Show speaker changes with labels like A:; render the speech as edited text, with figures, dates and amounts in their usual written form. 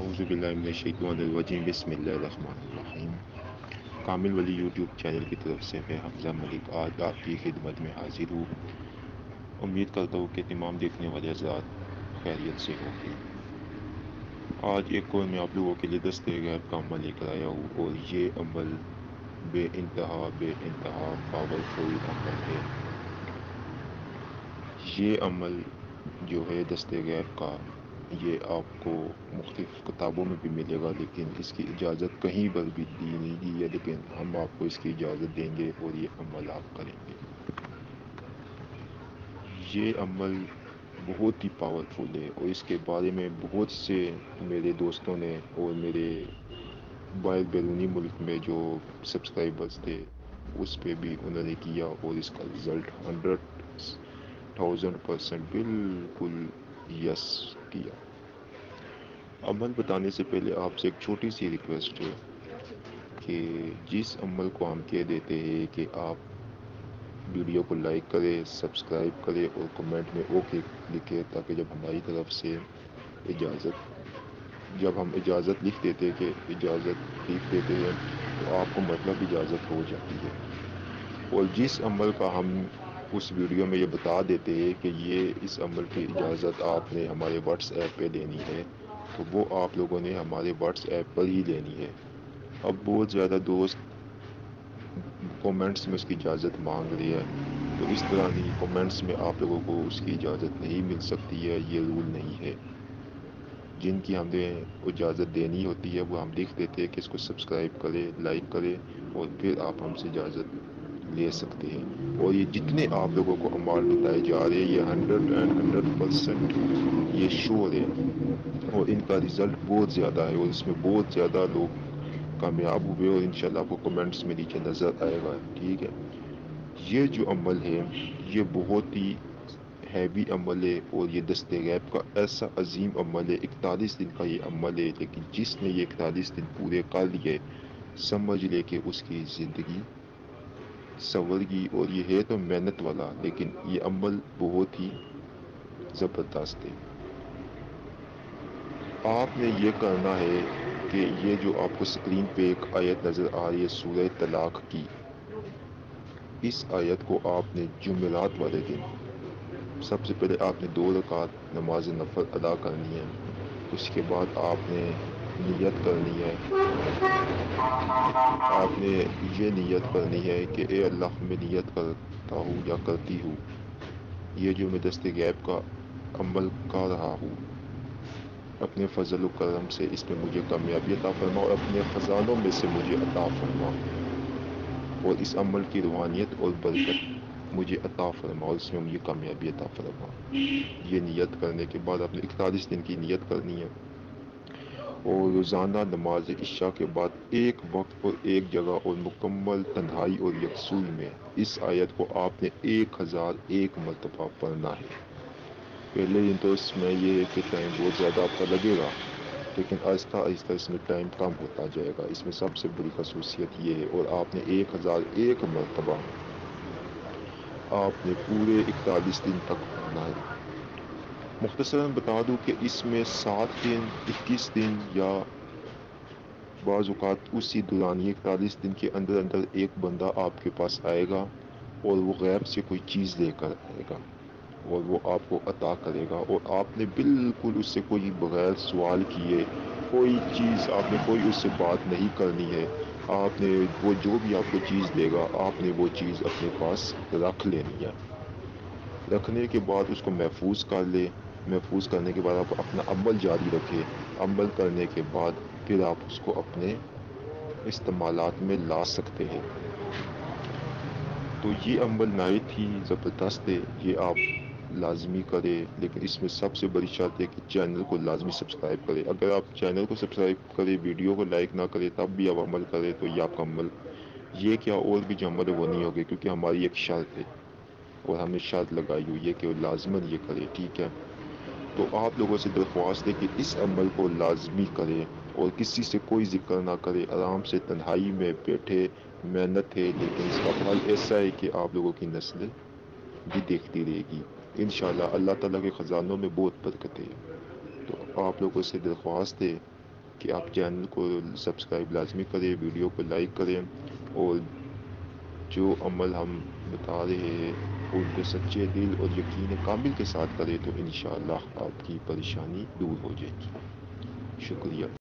A: اعوذ باللہ من الشیطان الرجیم بسم اللہ الرحمن الرحیم۔ کامل ولی یوٹیوب چینل کی طرف سے میں حمزہ ملک آج آپ کی خدمت میں حاضر ہوں۔ امید کرتا ہوں کہ تمام دیکھنے والے حضرات خیریت سے ہوں گے۔ آج ایک اور میں آپ لوگوں کے لیے دستے غیب کا عمل لے کر آیا ہوں، اور یہ عمل بے انتہا پاورفل عمل ہے۔ یہ عمل جو ہے دستے غیب کا، یہ آپ کو مختلف کتابوں میں بھی ملے گا، لیکن اس کی اجازت کہیں پر بھی دی نہیں گئی ہے، لیکن ہم آپ کو اس کی اجازت دیں گے اور یہ عمل آپ کریں گے۔ یہ عمل بہت ہی پاورفل ہے، اور اس کے بارے میں بہت سے میرے دوستوں نے اور میرے باہر بیرونی ملک میں جو سبسکرائبرز تھے اس پہ بھی انہوں نے کیا، اور اس کا رزلٹ 100,000% بالکل یس کیا۔ عمل بتانے سے پہلے آپ سے ایک چھوٹی سی ریکویسٹ ہے کہ جس عمل کو ہم کہہ دیتے ہیں کہ آپ ویڈیو کو لائک کرے، سبسکرائب کرے اور کمنٹ میں اوکے لکھے، تاکہ جب ہماری طرف سے جب ہم اجازت لکھ دیتے کہ اجازت لکھ دیتے ہیں تو آپ کو مطلب اجازت ہو جاتی ہے۔ اور جس عمل کا ہم اس ویڈیو میں یہ بتا دیتے ہیں کہ اس عمل کی اجازت آپ نے ہمارے واٹس ایپ پہ لینی ہے، تو وہ آپ لوگوں نے ہمارے واٹس ایپ پر ہی لینی ہے۔ اب بہت زیادہ دوست کومنٹس میں اس کی اجازت مانگ رہی ہے، تو اس طرح نہیں، کومنٹس میں آپ لوگوں کو اس کی اجازت نہیں مل سکتی ہے، یہ رول نہیں ہے۔ جن کی ہمیں اجازت دینی ہوتی ہے وہ ہم لکھ دیتے ہیں کہ اس کو سبسکرائب کرے، لائک کرے، اور پھر آپ ہم سے اجازت لے سکتے ہیں۔ اور یہ جتنے آپ لوگوں کو اعمال بتائے جا رہے ہیں، یہ 100% یہ شور ہے، اور ان کا رزلٹ بہت زیادہ ہے، اور اس میں بہت زیادہ لوگ کامیاب ہوئے، اور انشاءاللہ آپ کو کمنٹس میں نیچے نظر آئے گا، ٹھیک ہے۔ یہ جو عمل ہے یہ بہت ہی ہیوی عمل ہے، اور یہ دستے غیب کا ایسا عظیم عمل ہے۔ 41 دن کا یہ عمل ہے، لیکن جس نے یہ 41 دن پورے کر لیے سمجھ لے کہ اس کی زندگی سنور گئی۔ اور یہ ہے تو محنت والا، لیکن یہ عمل بہت ہی زبردست ہے۔ آپ نے یہ کرنا ہے کہ یہ جو آپ کو سکرین پہ ایک آیت نظر آ رہی ہے سورہ طلاق کی، اس آیت کو آپ نے جمعرات والے دن سب سے پہلے آپ نے 2 رکعت نماز نفل ادا کرنی ہے۔ اس کے بعد آپ نے نیت کرنی ہے، آپ نے یہ نیت کرنی ہے کہ اے اللہ، میں نیت کرتا ہوں یا کرتی ہوں، یہ جو میں دست غیب کا عمل کر رہا ہوں، اپنے فضل و کرم سے اس میں مجھے کامیابی عطا فرما، اور اپنے خزانوں میں سے مجھے عطا فرما، اور اس عمل کی روحانیت اور برکت مجھے عطا فرما، اور اس میں مجھے کامیابی عطا فرما۔ یہ نیت کرنے کے بعد آپ نے 41 دن کی نیت کرنی ہے، اور روزانہ نماز عشاء کے بعد ایک وقت اور ایک جگہ اور مکمل تنہائی اور یکسوئی میں اس آیت کو آپ نے 1001 مرتبہ پڑھنا ہے۔ پہلے دن تو اس میں یہ ہے کہ ٹائم بہت زیادہ آپ کا لگے گا، لیکن آہستہ آہستہ اس میں ٹائم کم ہوتا جائے گا۔ اس میں سب سے بڑی خصوصیت یہ ہے، اور آپ نے 1001 مرتبہ آپ نے پورے 41 دن تک پڑھنا ہے۔ مختصراً بتا دوں کہ اس میں 7 دن، 21 دن یا بعض اوقات اسی دوران 41 دن کے اندر اندر ایک بندہ آپ کے پاس آئے گا، اور وہ غیب سے کوئی چیز لے کر آئے گا، اور وہ آپ کو عطا کرے گا، اور آپ نے بالکل اس سے کوئی بغیر سوال کیے کوئی چیز، آپ نے کوئی اس سے بات نہیں کرنی ہے۔ آپ نے وہ جو بھی آپ کو چیز دے گا، آپ نے وہ چیز اپنے پاس رکھ لینی ہے۔ رکھنے کے بعد اس کو محفوظ کر لے، محفوظ کرنے کے بعد آپ اپنا عمل جاری رکھے۔ عمل کرنے کے بعد پھر آپ اس کو اپنے استعمالات میں لا سکتے ہیں۔ تو یہ عمل نہایت ہی زبردست ہے، یہ آپ لازمی کرے، لیکن اس میں سب سے بڑی شرط ہے کہ چینل کو لازمی سبسکرائب کرے۔ اگر آپ چینل کو سبسکرائب کرے، ویڈیو کو لائک نہ کرے، تب بھی آپ عمل کرے، تو یہ آپ کا عمل، یہ کیا اور بھی جو عمل ہے وہ نہیں ہوگی، کیونکہ ہماری ایک شرط ہے، اور ہم نے شرط لگائی ہوئی ہے کہ وہ لازماً یہ کرے، ٹھیک ہے۔ تو آپ لوگوں سے درخواست ہے کہ اس عمل کو لازمی کرے، اور کسی سے کوئی ذکر نہ کرے، آرام سے تنہائی میں بیٹھے۔ محنت ہے، لیکن اس کا پھل ایسا ہے کہ آپ لوگوں کی نسل بھی دیکھتی رہے گی انشاءاللہ۔ اللہ تعالیٰ کے خزانوں میں بہت برکت ہے۔ تو آپ لوگوں سے درخواست ہے کہ آپ چینل کو سبسکرائب لازمی کریں، ویڈیو کو لائک کریں، اور جو عمل ہم بتا رہے ہیں ان کو سچے دل اور یقین کامل کے ساتھ کریں تو انشاءاللہ آپ کی پریشانی دور ہو جائے گی۔ شکریہ۔